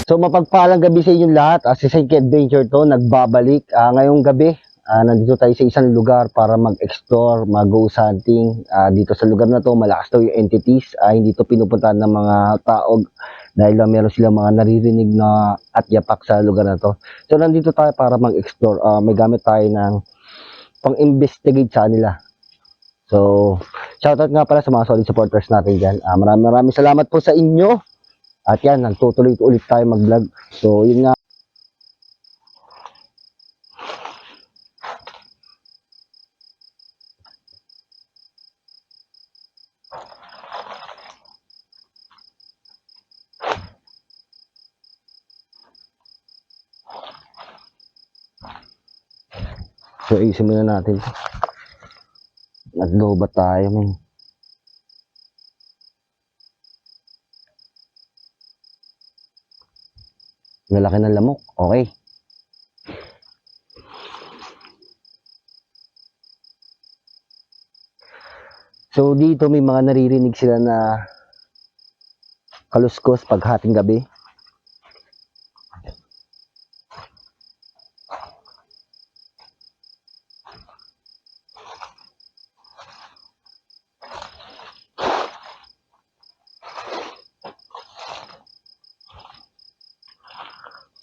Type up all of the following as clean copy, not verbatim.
So mapagpalang gabi sa inyong lahat. Si Saiki Adventure to, nagbabalik. Ngayong gabi, nandito tayo sa isang lugar para mag-explore, mag-ghost hunting. Dito sa lugar na to, malakas daw yung entities. Hindi to pinupuntahan ng mga tao dahil meron silang mga naririnig na at yapak sa lugar na to. So nandito tayo para mag-explore. May gamit tayo ng pang-investigate sa nila. So, shoutout nga pala sa mga solid supporters natin dyan. Maraming salamat po sa inyo. At yan, nagtutuloy ulit tayo mag-vlog. So, yun nga. So, isin muna natin. Naglobat tayo, man. Malaki ng lamok. Okay. So, dito may mga naririnig sila na kaluskos pag hating gabi.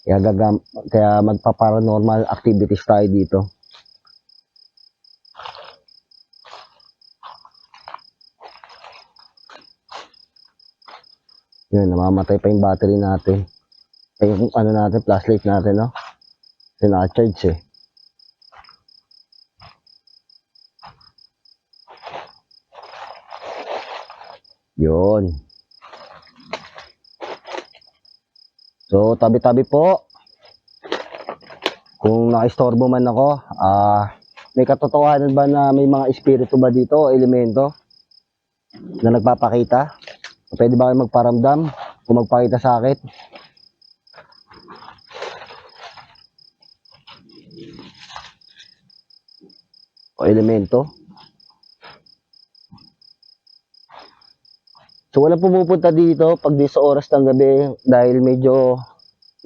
Kaya magpa-paranormal activities tayo dito. Yun, namamatay pa yung battery natin. Yung ano natin, flashlight natin, no? Sinaka-charge eh. Yun. So, tabi-tabi po. Kung nakaistorbo man ako, may katotohanan ba na may mga espiritu ba dito o elemento na nagpapakita? Pwede ba kayo magparamdam o magpakita sa akin? O elemento? So, walang pumupunta dito pag di sa oras ng gabi dahil medyo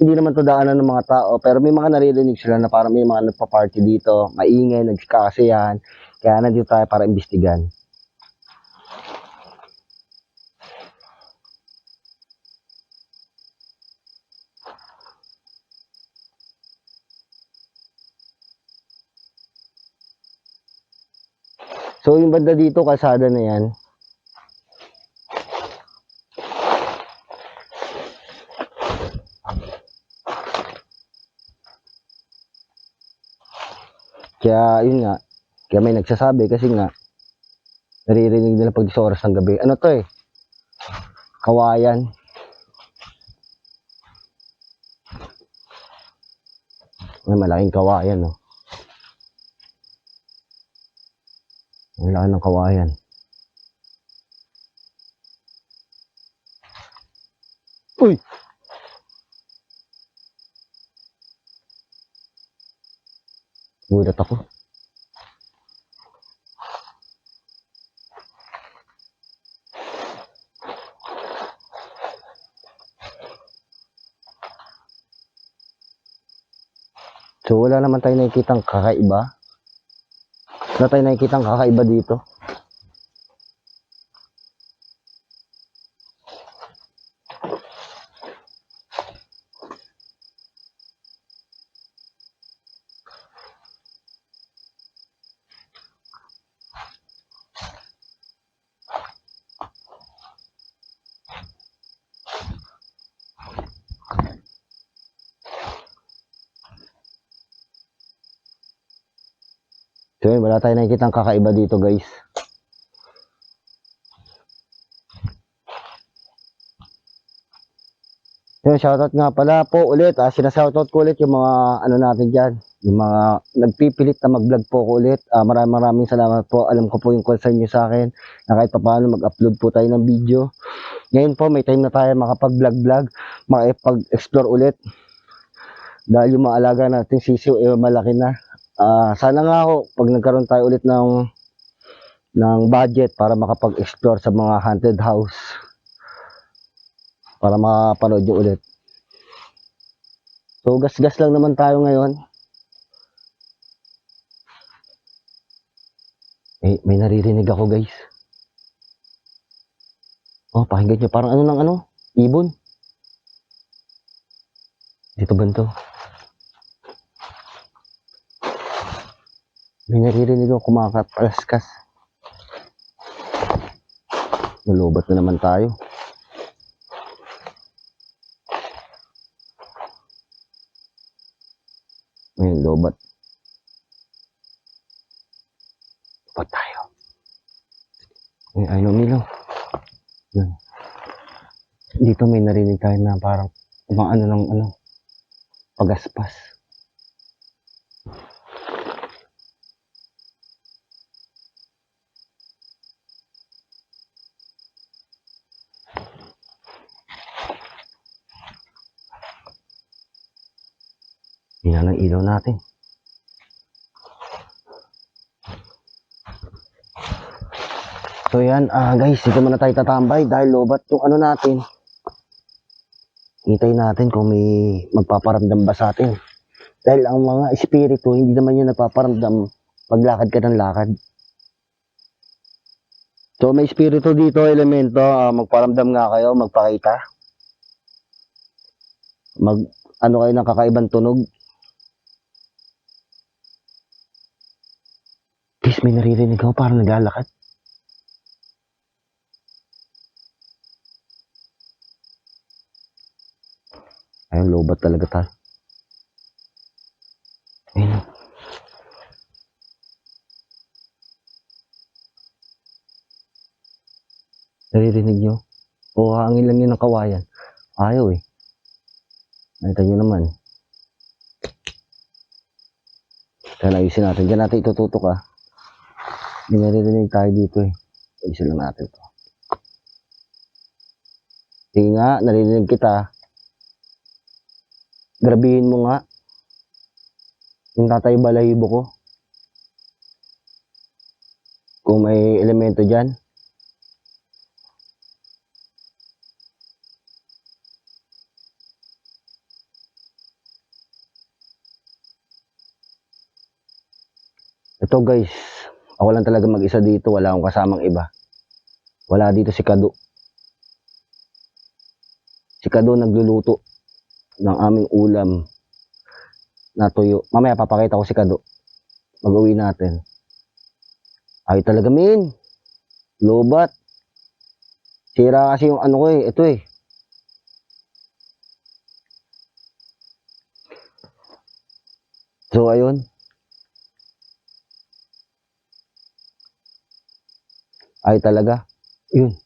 hindi naman to daanan ng mga tao. Pero may mga naririnig sila na parang may mga nagpa-party dito, maingay, nagkakasayahan. Kaya nandito tayo para imbestigan. So, yung banda dito, kalsada na yan. Kaya, yun nga. Kaya may nagsasabi kasi nga, naririnig nila pag sa oras ng gabi. Ano to eh? Kawayan. May malaking kawayan, no? Malaki ng kawayan. Uy! Gulat ako. So, wala naman tayo nakikitang kakaiba. Wala tayo nakikitang kakaiba dito. So, yun, wala tayo nakikitang kakaiba dito, guys. Yun, shoutout nga pala po ulit. Sinashoutout ko ulit yung mga ano natin dyan. Yung mga nagpipilit na mag-vlog po ko ulit. Maraming salamat po. Alam ko po yung concern nyo sa akin na kahit paano mag-upload po tayo ng video. Ngayon po, may time na tayo makapag-vlog-vlog, makipag-explore ulit. Dahil yung mga alaga natin sisiw, malaki na. Sana nga ako, pag nagkaroon tayo ulit ng budget para makapag-explore sa mga haunted house. Para makapanood nyo ulit. So, gas-gas lang naman tayo ngayon. May naririnig ako, guys. Oh, pakinggan nyo. Parang ano ng ano? Ibon. Dito ganito. May naririnig ako kumakapalaskas. Nalubat na naman tayo. Ngayon, lobat. Lobat tayo. Ay, umilaw. Yan. Dito may narinig tayo na parang umaano ng ano, pagaspas. Yan ang ilaw natin. So yan, guys, dito muna tayo tatambay dahil lobat yung ano natin. Hintayin natin kung may magpaparamdam ba sa atin. Dahil ang mga espiritu, hindi naman yun nagpaparamdam paglakad ka ng lakad. So may espiritu dito, elemento, magparamdam nga kayo, magpakita. Ano kayo ng kakaibang tunog. Please, may naririnig ako, parang naglalakad. Ayun, lobat talaga tayo. Ayun. Naririnig nyo? O hangin lang yun ng kawayan. Ayaw eh. Nakita nyo naman. Kaya ayusin natin. Diyan natin itututok ah. May naririnig tayo dito eh. Ayusin lang natin to. Sige nga, naririnig kita. Grabihin mo nga. Yung tatay balahibo ko. Kung may elemento dyan. Ito guys, ako lang talaga mag-isa dito. Wala akong kasamang iba. Wala dito si Kado. Si Kado nagluluto ng aming ulam na tuyo. Mamaya papakita ko si Kado. Mag-uwi natin. Ay talaga min. Lobat. Sira kasi yung ano ko eh. Ito eh. So ayun. Ay talaga. Yun.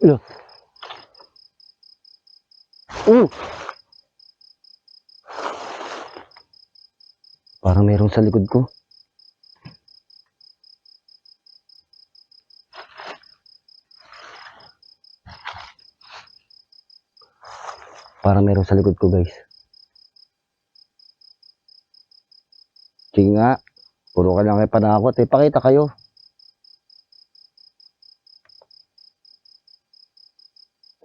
Look. Parang merong sa likod ko. Parang merong sa likod ko guys. Sige nga. Puro ka lang kayo panakot eh. Pakita kayo.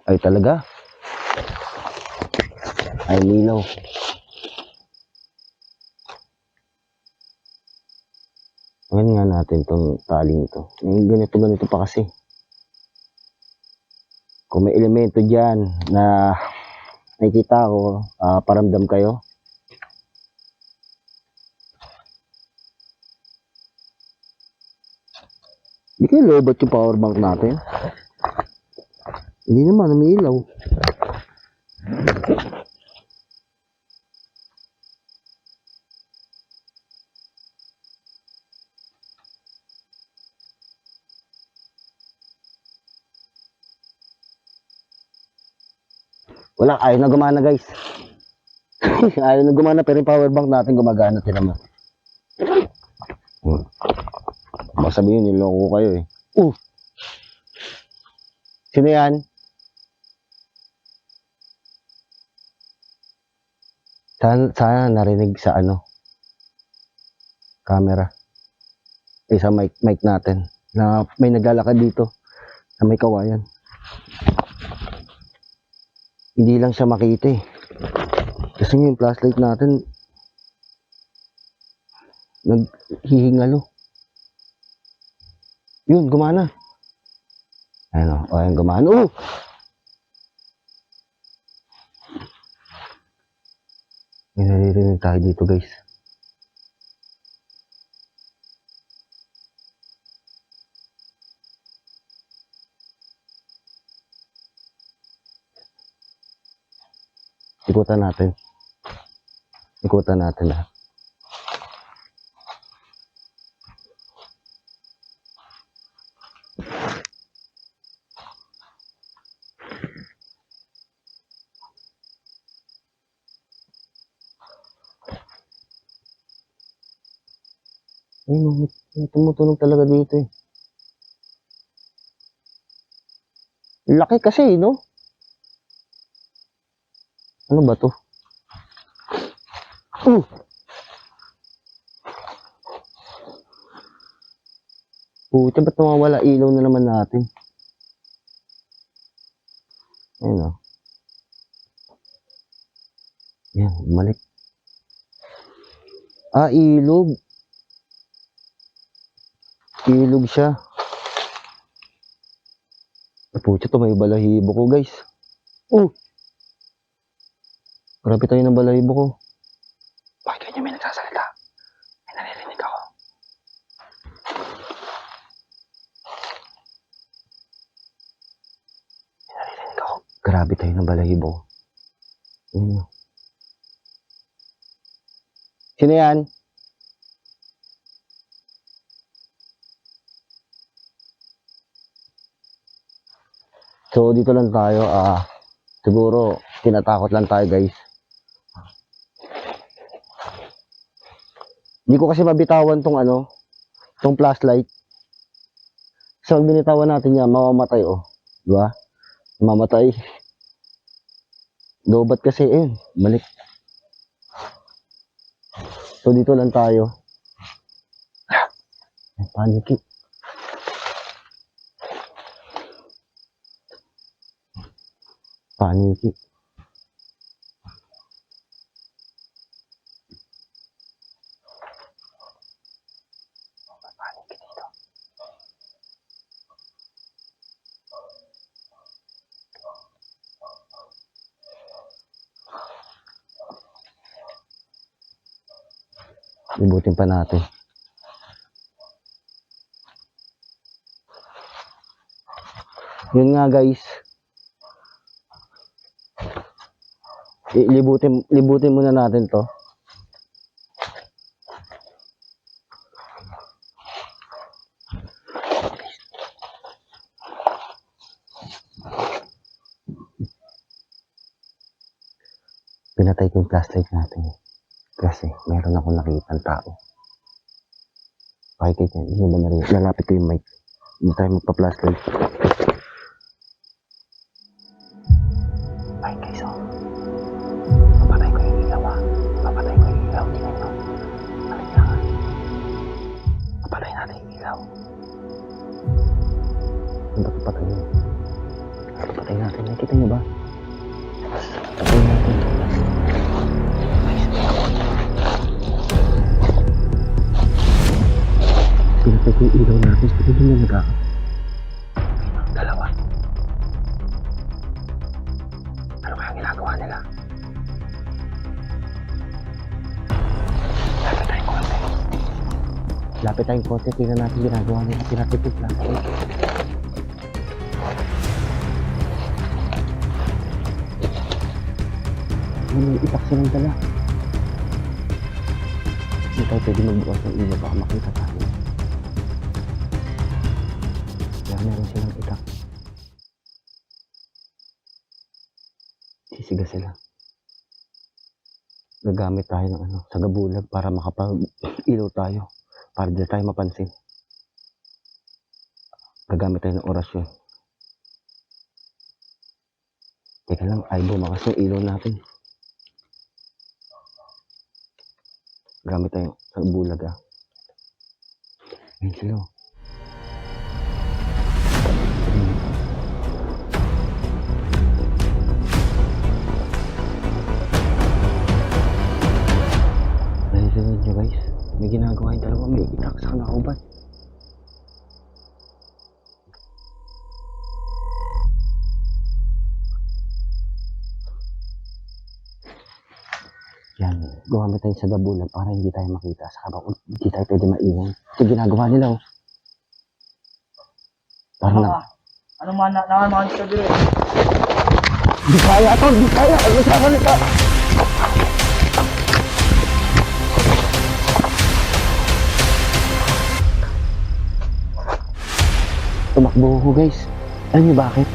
Ay talaga. Ay lilaw. Ngayon nga natin itong taling ito. Ganito pa kasi. Kung may elemento dyan na nakikita ko, paramdam kayo. Hindi kayo lobat yung power bank natin. Hindi naman, umiilaw. Wala, ayaw na gumana guys. Ayaw na gumana pero yung power bank natin gumagana. Tinan mo. Baka sabihin niloko kayo eh. Sino yan? Sana narinig sa ano? Camera. Sa mic natin. Na may naglalakad dito. Na may kawayan. Hindi lang siya makita eh. Kasi yung flashlight natin, naghihingalo. Yun, gumana. Ayan o, ayan, gumana. Oh! May naririnig tayo dito, guys. Ikutan natin. Ikutan natin lahat. Ay, may tumutunog talaga dito eh. Laki kasi, no? Ano ba to? Puti, ba't nawawala ilaw na naman natin? Ayun o. Yan, bumalik. Ah, ilog. Ilog siya. Puti to, may balahibo ko, guys. Grabe tayo ng balahibo ko. Bakit ganyan may nagsasalita? May naririnig ako. Grabe tayo ng balahibo ko. Sino yan? So, dito lang tayo. Siguro, tinatakot lang tayo, guys. Hindi ko kasi mabitawan tong flashlight. So, pag binitawan natin yan, mamamatay, oh. Diba? Mamamatay. Lobat kasi, balik. So, dito lang tayo. Paniki. Paniki. Ibutin pa natin. Yun nga, guys. Libutin muna natin to. Pinatay ko yung flashlight natin. Kasi meron akong nakitang tao. Pakikita niyo, hindi ba narinig? Lalapit ko yung mic. Hindi tayo magpa-flashlight. Ay, guys, papatay ko yung ilaw, Papatay ko yung ilaw. Tingnan nyo. Balik lang, Papatay natin yung ilaw. Ba't papatay nyo? Papatay natin. Nakikita nyo ba? Papatay natin. Pinatay ko yung ilaw natin. Hindi nyo nagkaka. Dalawa. Ano kaya ginagawa nila? Lapit tayong konti. Tingnan natin ginagawa nila. Pinatipid lang. May itak silang dala. Hindi tayo pwede magbukas ng ilaw. Baka makita tayo. Kaya meron silang itak. Sisiga sila. Gagamit tayo ng sagabulag para makapag-ilaw tayo. Para di tayo mapansin. Gagamit tayo ng orasyon. Teka lang, ay bumakas yung ilaw natin. Gamit tayo sa bulag Ayun sila. Narinig nyo guys, may ginagawa yung dalawa, may itak sa kanauban. Yan, gumamit tayo sa gabulan para hindi tayo makita sa kabang, hindi tayo pwede maingay. Ito ginagawa nila oh. Parang na. Ano man naman sa dire? Di kaya to, di kaya. Ano sa kanita? Tumakbo ko guys. Alam niyo bakit?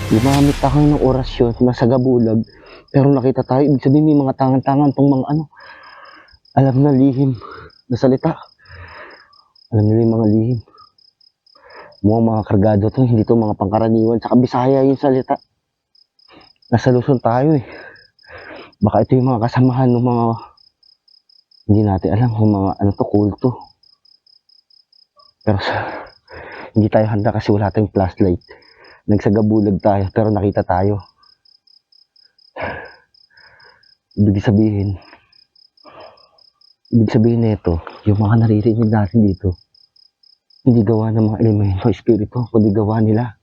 Gumamit ako ng orasyon na sa gabulag. Pero nakita tayo, ibig sabihin may mga tangan-tangan tong mga ano. Alam na lihim na salita. Alam nila yung mga lihim. Mga kargado to, hindi to mga pangkaraniwan. Sa Bisaya yung salita. Nasa Luzon tayo eh. Baka ito yung mga kasamahan ng mga hindi natin alam kung mga ano to, kulto. Pero hindi tayo handa kasi wala tayong flashlight. Nagsagabulag tayo pero nakita tayo. Ibig sabihin nito, yung mga naririnig natin dito, hindi gawa ng mga elemento, espiritu, kundi gawa nila.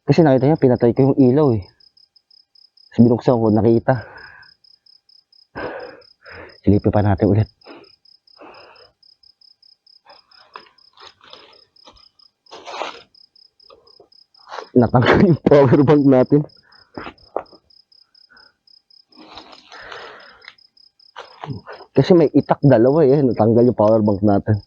Kasi nakita niya, pinatay ko yung ilaw eh. Tapos binuksan ko, nakita. Silipin pa natin ulit. Natanggal yung power bank natin. Kasi may itak dalawa eh, natanggal yung power bank natin.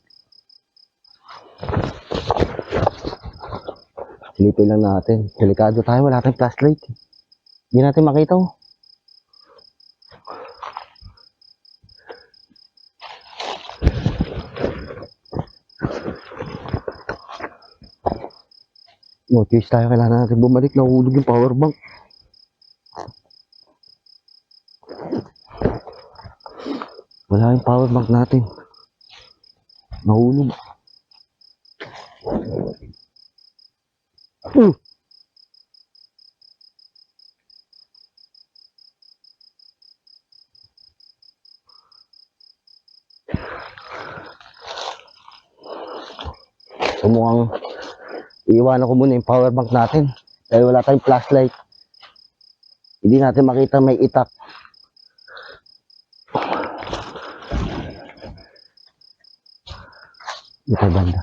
Silipin lang natin. Delikado tayo, wala tayong flashlight. Hindi natin makita oh. No choice tayo, kailangan natin bumalik. Nahulog yung power bank. Wala yung power bank natin. Nahulog. So mukhang iiwanan ko muna yung power bank natin. Dahil wala tayong flashlight. Hindi natin makita may itak. Dito banda.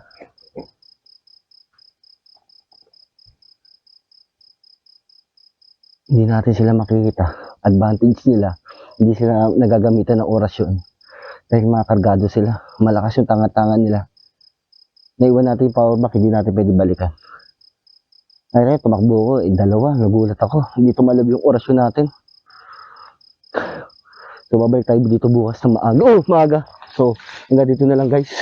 Hindi natin sila makikita. Advantage nila, hindi sila nagagamitan ng orasyon. Dahil mga kargado sila. Malakas yung tanga-tanga nila. Naiwan natin yung power bank, hindi natin pwede balikan. Ay, tumakbo ko, dalawa, nagulat ako. Hindi tumalab yung orasyon natin. So, babalik tayo dito bukas na maaga. Oh, maaga. So, hanggang dito na lang guys.